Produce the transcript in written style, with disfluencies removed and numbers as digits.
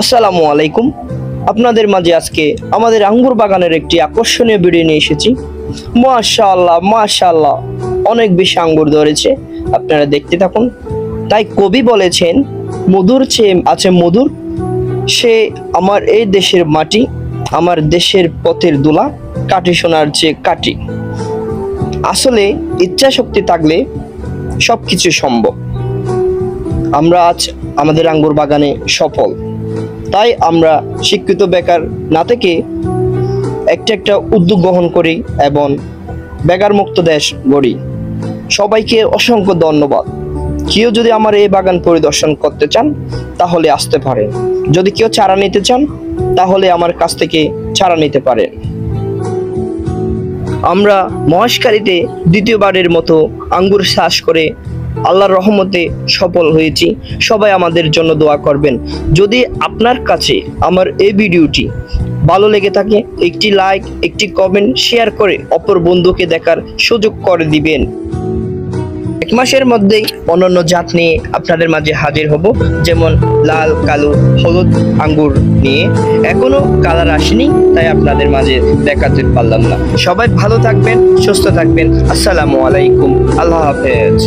আসসালামু আলাইকুম। আপনাদের মাঝে আজকে আমাদের আঙ্গুর বাগানের একটি আকর্ষণীয় ভিডিও নিয়ে এসেছি। মাশাআল্লাহ মাশাআল্লাহ, অনেক বেশি আঙ্গুর ধরেছে, আপনারা দেখতে থাকুন। তাই কবি বলেছেন, মধুর চেয়ে আছে মধুর, সে আমার এই দেশের মাটি, আমার দেশের পথের দোলা, কাটি সোনার চেয়ে কাটি। আসলে ইচ্ছা শক্তি থাকলে সবকিছু সম্ভব। আমরা আজ আমাদের আঙ্গুর বাগানে সফল। তাই আমরা শিক্ষিত বেকার না থেকে একটা উদ্যোগ গ্রহণ করি এবং বেকার মুক্ত দেশ গড়ি। সবাইকে অসংখ্য ধন্যবাদ। কেউ যদি আমার এই বাগান পরিদর্শন করতে চান তাহলে আসতে পারেন। যদি কেউ চারা নিতে চান তাহলে আমার কাছ থেকে চারা নিতে পারেন। আমরা মহেশখালীতে দ্বিতীয়বারের মতো আঙ্গুর চাষ করে আল্লাহর রহমতে সফল হয়েছি। সবাই আমাদের জন্য দোয়া করবেন। যদি আপনার কাছে আমার এই ভিডিওটি ভালো লেগে থাকে, একটি লাইক, একটি কমেন্ট, শেয়ার করে অপর বন্ধুকে দেখার সুযোগ করে দিবেন। এক মাসের মধ্যেই অন্যান্য জাত নিয়ে আপনাদের মাঝে হাজির হব, যেমন লাল, কালো, হলুদ আঙ্গুর নিয়ে। এখনো কালার আসেনি, তাই আপনাদের মাঝে দেখাতে পারলাম না। সবাই ভালো থাকবেন, সুস্থ থাকবেন। আসসালামু আলাইকুম, আল্লাহ হাফেজ।